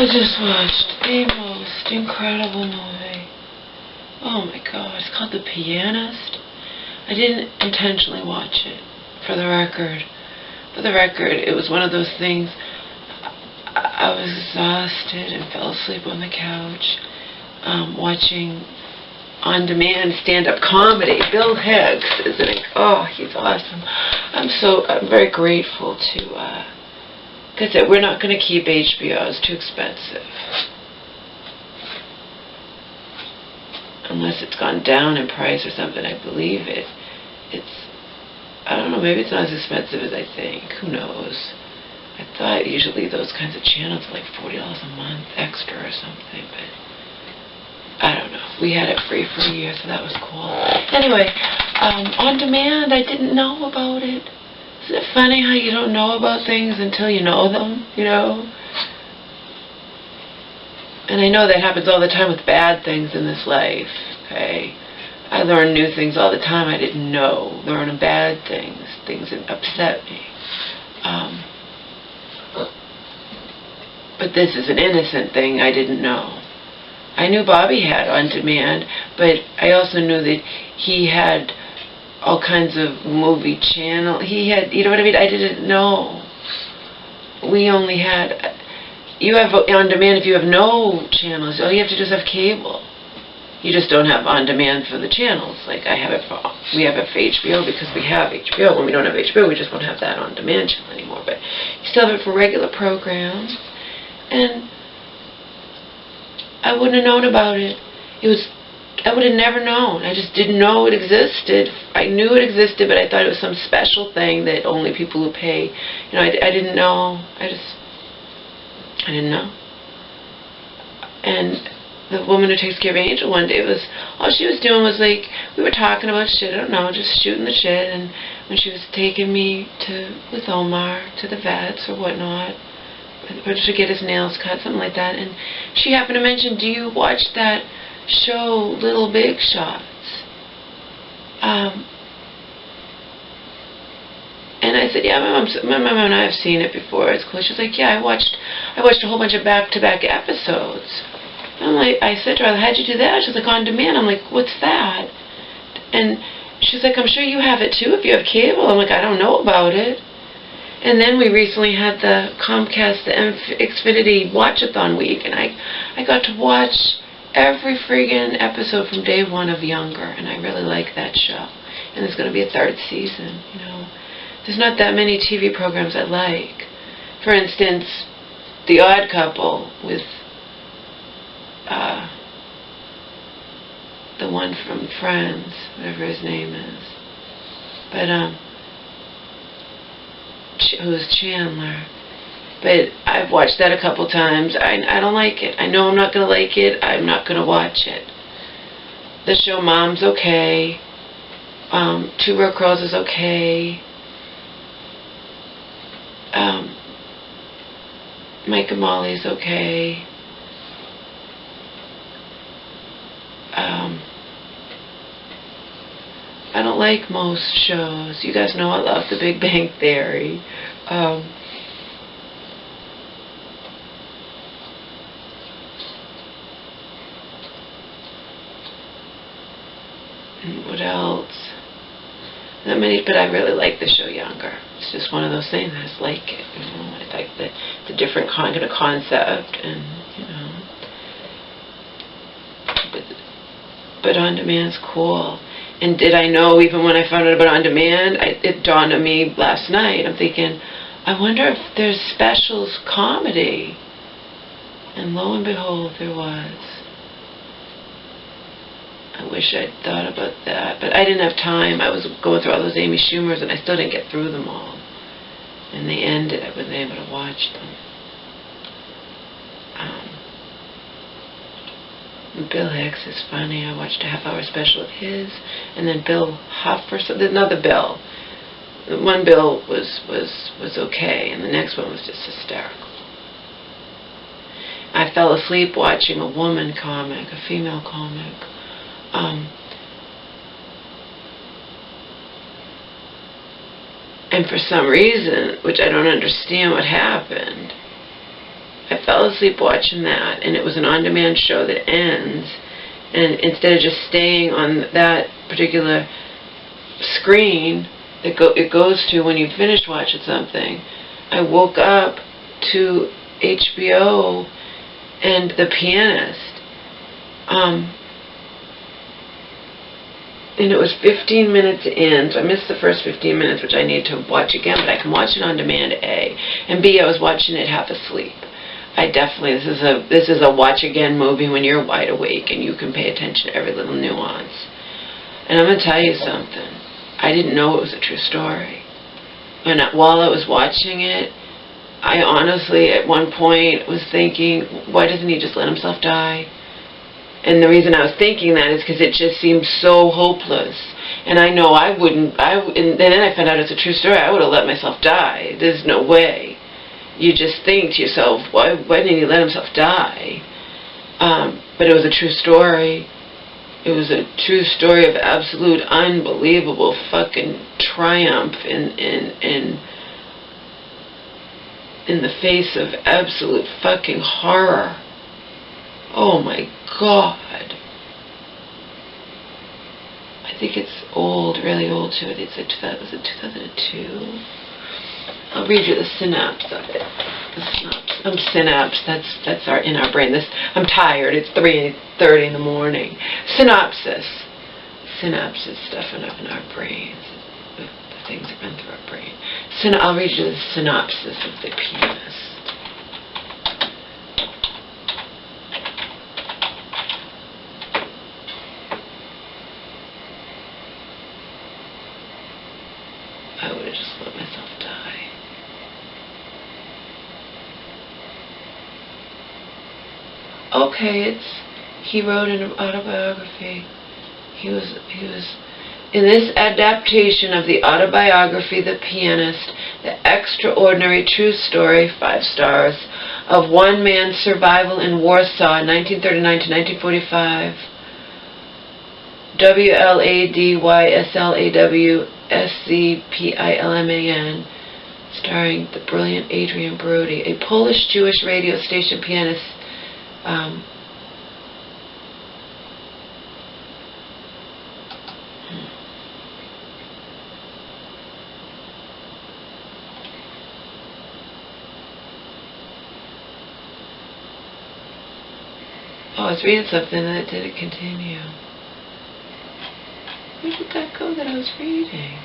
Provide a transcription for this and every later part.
I just watched the most incredible movie. Oh my God, it's called The Pianist. I didn't intentionally watch it, for the record. For the record, it was one of those things, I was exhausted and fell asleep on the couch, watching on-demand stand-up comedy. Bill Hicks is he's awesome. I'm very grateful to, because we're not going to keep HBO, it's too expensive. Unless it's gone down in price or something, I believe I don't know, maybe it's not as expensive as I think, who knows. I thought usually those kinds of channels are like $40 a month extra or something, but I don't know. We had it free for a year, so that was cool. Anyway, on demand, I didn't know about it. Isn't it funny how you don't know about things until you know them, you know? And I know that happens all the time with bad things in this life, okay? I learn new things all the time I didn't know. Learning bad things, things that upset me. But this is an innocent thing I didn't know. I knew Bobby had on demand, but I also knew that he had all kinds of movie channel. He had, you know what I mean? I didn't know. We only had, you have on demand if you have no channels. All you have to do is have cable. You just don't have on demand for the channels. Like we have it for HBO because we have HBO. When we don't have HBO, we just won't have that on demand channel anymore. But you still have it for regular programs. And I wouldn't have known about it. I would have never known. I just didn't know it existed. I knew it existed, but I thought it was some special thing that only people who pay, you know, I didn't know. I didn't know. And the woman who takes care of Angel one day all she was doing was like, we were talking about shit, I don't know, just shooting the shit, and when she was taking me with Omar to the vets or whatnot, to get his nails cut, something like that, and she happened to mention, do you watch that show, Little Big Shots? And I said, yeah, my mom and I have seen it before, it's cool. She was like, yeah, I watched a whole bunch of back-to-back episodes. I'm like, I said to her, how'd you do that? She's like, on demand. I'm like, what's that? And she's like, I'm sure you have it too if you have cable. I'm like, I don't know about it. And then we recently had the Comcast, the Xfinity Watch-a-thon week, and I got to watch every friggin' episode from day one of Younger, and I really like that show. And there's going to be a third season, you know. There's not that many TV programs I like. For instance, The Odd Couple with the one from Friends, whatever his name is. But, who's Chandler. But I've watched that a couple times. I don't like it. I know I'm not going to like it. I'm not going to watch it. The show Mom's okay. Two Broke Girls is okay. Mike and Molly's okay. I don't like most shows. You guys know I love The Big Bang Theory. What else? Not many, but I really like the show Younger. It's just one of those things. I just like it. You know, I like the different kind of concept, and you know. But on demand's cool. And did I know, even when I found out about on demand, it dawned on me last night. I'm thinking, I wonder if there's specials comedy. And lo and behold, there was. I wish I'd thought about that, but I didn't have time. I was going through all those Amy Schumers, and I still didn't get through them all. And they ended. I wasn't able to watch them. Bill Hicks is funny. I watched a half-hour special of his, and then Bill Huff or something. Another Bill. One Bill was okay, and the next one was just hysterical. I fell asleep watching a woman comic, a female comic. And for some reason, which I don't understand what happened, I fell fell asleep watching that, and it was an on-demand show that ends, and instead of just staying on that particular screen that it goes to when you finish watching something, I woke up to HBO and The Pianist. And it was 15 minutes in, so I missed the first 15 minutes, which I need to watch again, but I can watch it on demand, A. And B, I was watching it half asleep. This is a watch again movie when you're wide awake and you can pay attention to every little nuance. And I'm going to tell you something. I didn't know it was a true story. And while I was watching it, I honestly, at one point, was thinking, why doesn't he just let himself die? And the reason I was thinking that is because it just seemed so hopeless. And I know I wouldn't, and then I found out it's a true story, I would have let myself die. There's no way. You just think to yourself, why didn't he let himself die? But it was a true story. It was a true story of absolute, unbelievable fucking triumph in the face of absolute fucking horror. Oh my God. I think it's old, really old too. It's was it 2002? I'll read you the synapse of it. The synapse. That's in our brain. I'm tired. It's 3:30 in the morning. Synopsis. Synapse is stuff in our brains. The things that run through our brain. I'll read you the synopsis of The Pianist. I would have just let myself die. Okay, he wrote an autobiography. He was in this adaptation of the autobiography, The Pianist, the extraordinary true story, 5 stars, of one man's survival in Warsaw, 1939 to 1945. WLADYSLAWSCPILMAN, starring the brilliant Adrian Brody, a Polish Jewish radio station pianist. Oh, I was reading something and it didn't continue. Where did that go that I was reading?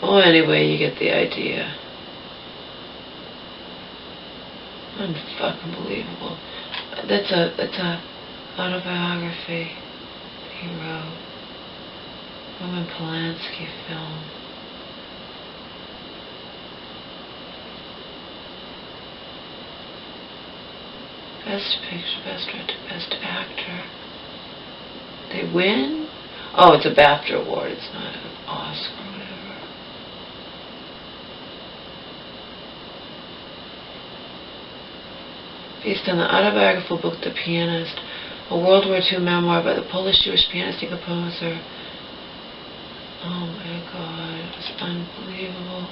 Oh, anyway, you get the idea. Unfucking believable. That's a autobiography he wrote. Roman Polanski film. Best picture, best director, best actor. They win? Oh, it's a BAFTA award. It's not an Oscar or whatever. Based on the autobiographical book The Pianist, a World War II memoir by the Polish Jewish pianist and composer. Oh my God, it was unbelievable.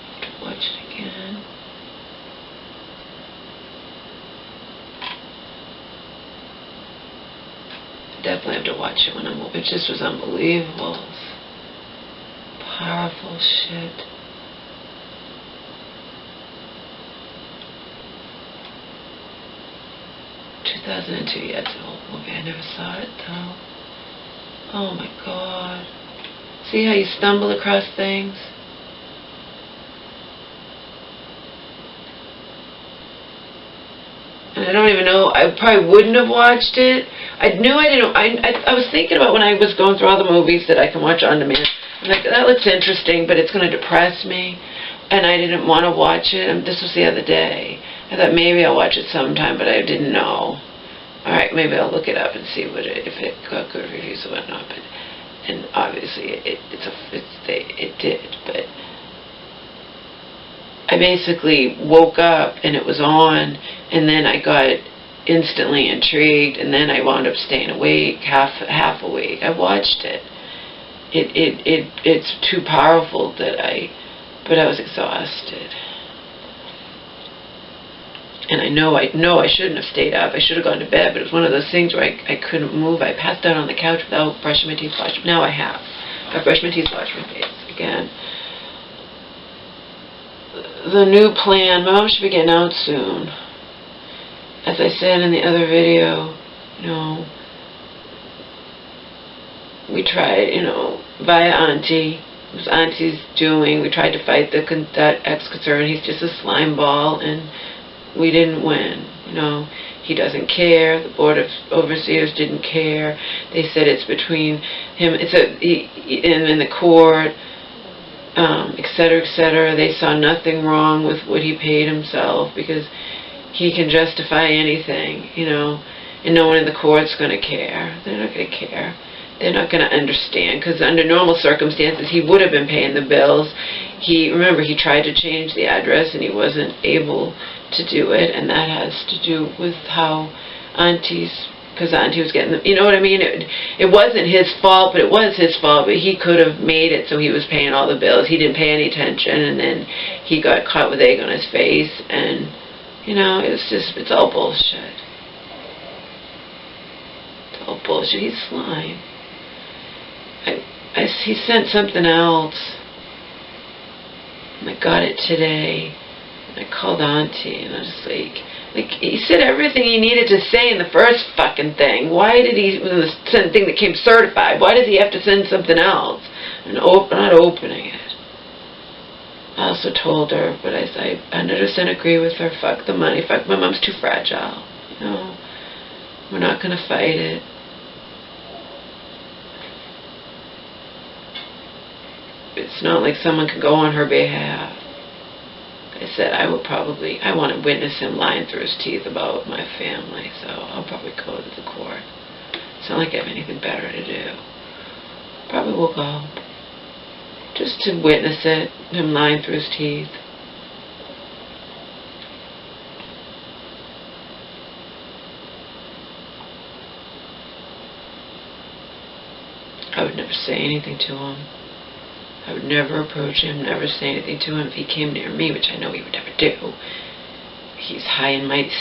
I have to watch it again. I definitely have to watch it when it just was unbelievable. It was powerful shit. Yeah, it's an old movie. I never saw it though. Oh my God. See how you stumble across things? And I don't even know, I probably wouldn't have watched it. I was thinking about when I was going through all the movies that I can watch on demand. I'm like, that looks interesting, but it's going to depress me. And I didn't want to watch it. And this was the other day. I thought maybe I'll watch it sometime, but I didn't know. Alright, maybe I'll look it up and see what if it got good reviews or whatnot, but, and obviously it did, but I basically woke up and it was on, and then I got instantly intrigued, and then I wound up staying awake, half awake. I watched it. It's too powerful but I was exhausted. And I know I shouldn't have stayed up. I should have gone to bed, but it was one of those things where I couldn't move. I passed out on the couch without brushing my teeth. Now I have. I brush my teeth, wash my face again. The new plan, my mom should be getting out soon. As I said in the other video, we tried, via Auntie. It was Auntie's doing. We tried to fight that ex-concern. He's just a slime ball, and we didn't win. He doesn't care. The Board of Overseers didn't care. They said it's between him. In the court, etc., etc. They saw nothing wrong with what he paid himself because he can justify anything, and no one in the court's going to care. They're not going to care. They're not going to understand, because under normal circumstances he would have been paying the bills. Remember, he tried to change the address and he wasn't able to do it, and that has to do with how because Auntie was getting you know what I mean? It wasn't his fault, but it was his fault, but he could have made it so he was paying all the bills. He didn't pay any attention, and then he got caught with egg on his face, and, it's all bullshit. It's all bullshit. He's slime. He sent something else, and I got it today, and I called Auntie, and I was like, he said everything he needed to say in the first fucking thing. Why did he, the thing that came certified, why does he have to send something else? I'm not opening it. I also told her, but I 100% agree with her, fuck the money, fuck, my mom's too fragile. We're not going to fight it. It's not like someone can go on her behalf. I said I want to witness him lying through his teeth about my family, so I'll probably go to the court. It's not like I have anything better to do. Probably will go. Just to witness it, him lying through his teeth. I would never say anything to him. I would never approach him, never say anything to him if he came near me, which I know he would never do. He's high and mighty.